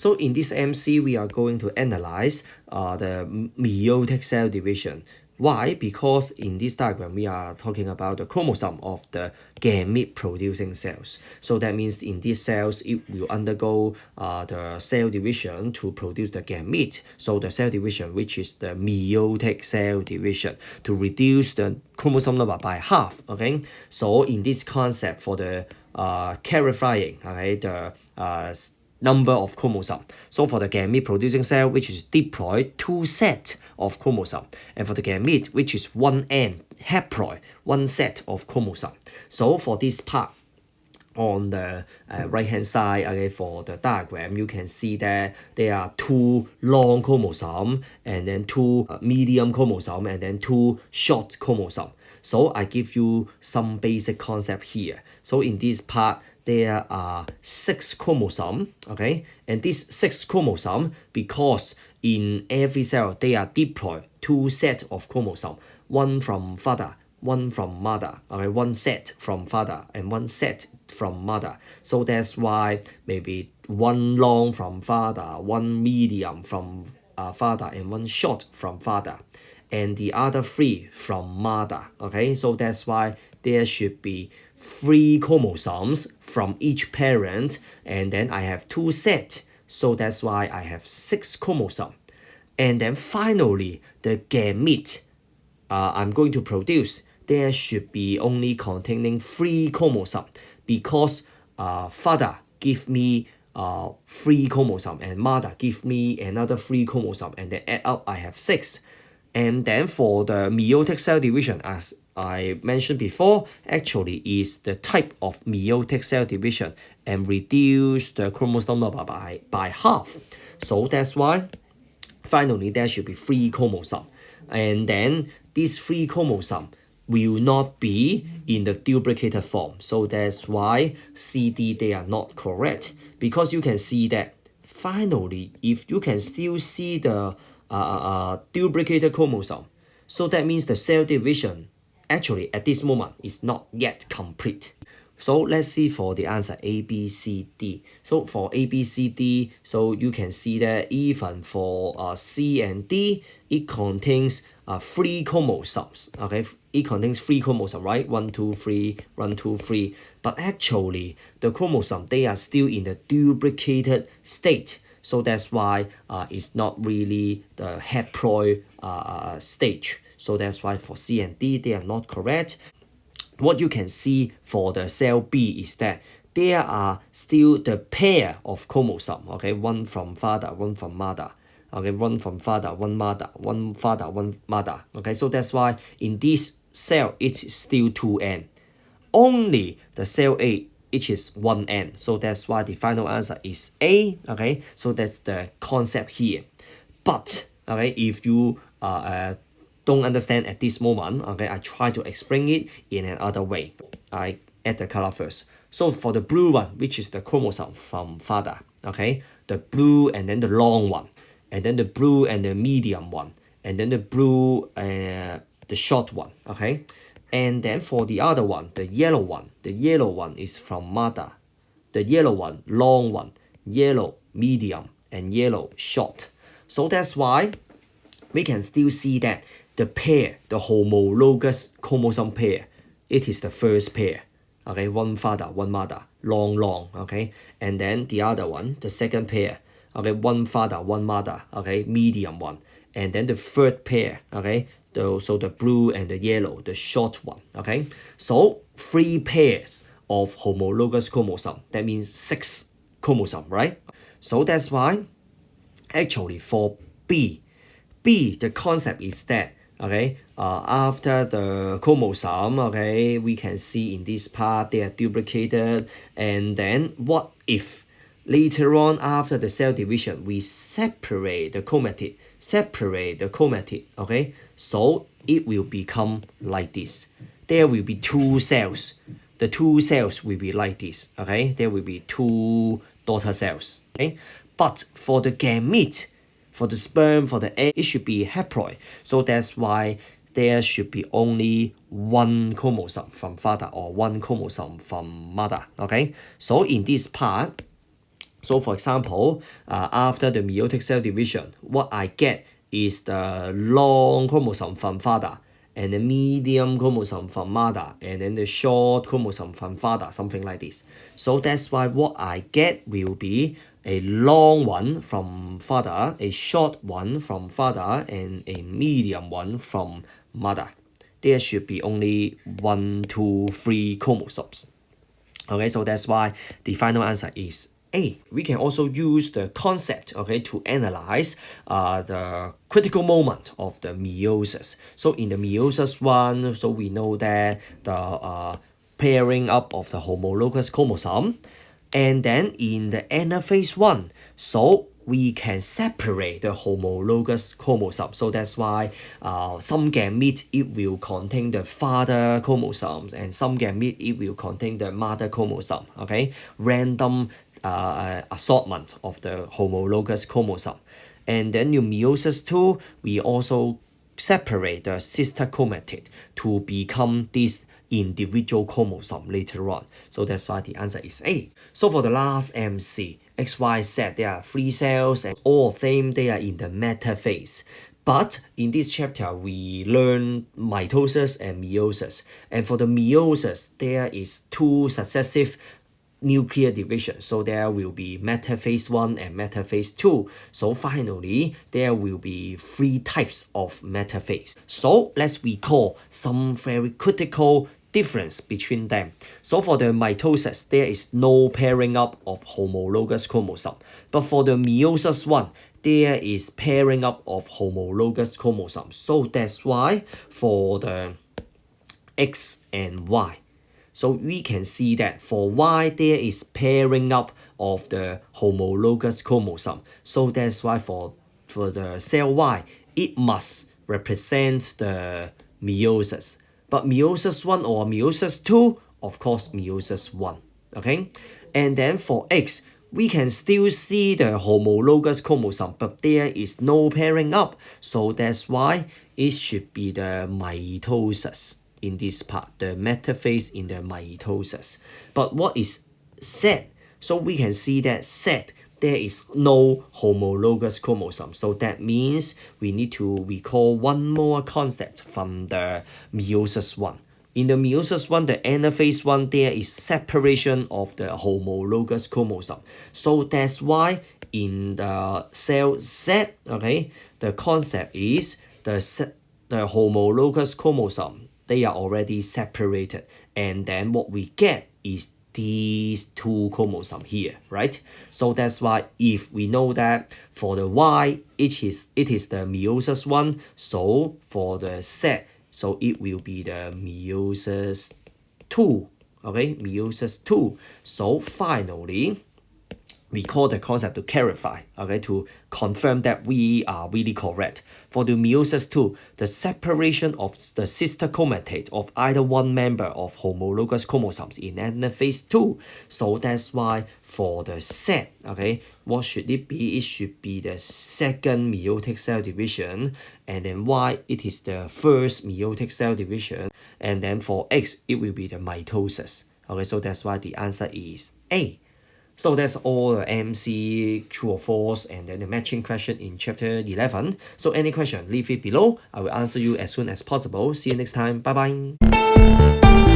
So in this MC, we are going to analyze the meiotic cell division. Why? Because in this diagram, we are talking about the chromosome of the gamete-producing cells. So that means in these cells, it will undergo the cell division to produce the gamete. So the cell division, which is the meiotic cell division, to reduce the chromosome number by half. Okay. So in this concept for the clarifying, okay, the number of chromosome. So for the gamete producing cell, which is diploid, 2 set of chromosome, and for the gamete, which is 1 end, haploid, 1 set of chromosome. So for this part on the right hand side, okay, for the diagram, you can see that there are 2 long chromosome and then 2 medium chromosome and then 2 short chromosome. So I give you some basic concept here. So in this part, there are 6 chromosomes, okay? And these 6 chromosomes, because in every cell, they are diploid, 2 sets of chromosomes, 1 from father, 1 from mother, okay? 1 set from father and 1 set from mother. So that's why maybe 1 long from father, 1 medium from father, and 1 short from father, and the other 3 from mother, okay? So that's why there should be 3 chromosomes from each parent, and then I have 2 sets, so that's why I have 6 chromosomes. And then finally, the gamete I'm going to produce, there should be only containing 3 chromosomes, because father give me 3 chromosomes and mother give me another 3 chromosomes, and then add up I have 6. And then for the meiotic cell division, as I mentioned before, actually is the type of meiotic cell division and reduce the chromosome number by half. So that's why finally there should be 3 chromosomes. And then these 3 chromosomes will not be in the duplicated form. So that's why CD, they are not correct. Because you can see that finally, if you can still see the duplicated chromosome, so that means the cell division actually at this moment is not yet complete. So let's see for the answer A, B, C, D. So for A, B, C, D, so you can see that even for C and D, it contains 3 chromosomes. Okay, it contains 3 chromosomes, right? 1, 2, 3, 1, 2, 3. But actually, the chromosomes, they are still in the duplicated state. So that's why it's not really the haploid stage. So that's why for C and D, they are not correct. What you can see for the cell B is that there are still the pair of chromosome, okay? 1 from father, 1 from mother. Okay, 1 from father, 1 mother, 1 father, 1 mother. Okay, so that's why in this cell, it is still 2N. Only the cell A, it is 1N. So that's why the final answer is A. Okay, so that's the concept here. But okay, if you don't understand at this moment, okay, I try to explain it in another way. I add the color first. So for the blue one, which is the chromosome from father, okay, the blue and then the long one, and then the blue and the medium one, and then the blue and the short one, okay. And then for the other one, the yellow one is from mother. The yellow one, long one, yellow, medium, and yellow, short. So that's why we can still see that the pair, the homologous chromosome pair, it is the first pair. Okay, 1 father, 1 mother, long, okay. And then the other one, the second pair, okay, 1 father, 1 mother, okay, medium one. And then the third pair, okay, so the blue and the yellow, the short one, okay. So 3 pairs of homologous chromosome, that means 6 chromosome, right? So that's why actually for B, the concept is that, okay, after the chromosome, okay, we can see in this part they are duplicated, and then what if later on after the cell division we separate the chromatid, okay, so it will become like this. There will be 2 cells. The 2 cells will be like this, okay. There will be 2 daughter cells, okay. But for the gamete, for the sperm, for the egg, it should be haploid. So that's why there should be only 1 chromosome from father or 1 chromosome from mother, okay. So in this part, So for example, after the meiotic cell division, what I get is the long chromosome from father, and the medium chromosome from mother, and then the short chromosome from father, something like this. So that's why what I get will be a long one from father, a short one from father, and a medium one from mother. There should be only 1, 2, 3 chromosomes. Okay, so that's why the final answer is A. We can also use the concept, okay, to analyze the critical moment of the meiosis. So in the meiosis one, so we know that the pairing up of the homologous chromosome, and then in the anaphase one, so we can separate the homologous chromosome. So that's why some gamete it will contain the father chromosomes, and some gamete it will contain the mother chromosome. Okay, random assortment of the homologous chromosome. And then in meiosis 2, we also separate the sister chromatid to become this individual chromosome later on. So that's why the answer is A. So for the last MC, X, Y, Z, there are 3 cells, and all of them, they are in the metaphase. But in this chapter, we learn mitosis and meiosis. And for the meiosis, there is 2 successive nuclear division. So there will be metaphase 1 and metaphase 2. So finally, there will be 3 types of metaphase. So let's recall some very critical difference between them. So for the mitosis, there is no pairing up of homologous chromosome. But for the meiosis one, there is pairing up of homologous chromosomes. So that's why for the X and Y, so we can see that for Y, there is pairing up of the homologous chromosome. So that's why for the cell Y, it must represent the meiosis. But meiosis 1 or meiosis 2, of course, meiosis 1. Okay? And then for X, we can still see the homologous chromosome, but there is no pairing up. So that's why it should be the mitosis in this part, the metaphase in the mitosis. But what is Z? So we can see that Z, there is no homologous chromosome. So that means we need to recall one more concept from the meiosis 1. In the meiosis 1, the anaphase 1, there is separation of the homologous chromosome. So that's why in the cell Z, okay, the concept is the homologous chromosome, they are already separated. And then what we get is these 2 chromosomes here, right? So that's why if we know that for the Y, it is the meiosis 1, so for the Z, so it will be the meiosis 2, okay? Meiosis 2. So finally, we call the concept to clarify, okay, to confirm that we are really correct. For the meiosis 2, the separation of the sister chromatid of either one member of homologous chromosomes in anaphase 2. So that's why for the Z, okay, what should it be? It should be the second meiotic cell division, and then Y, it is the first meiotic cell division, and then for X, it will be the mitosis. Okay, so that's why the answer is A. So that's all the MC, true or false, and then the matching question in chapter 11. So any question, leave it below. I will answer you as soon as possible. See you next time. Bye bye.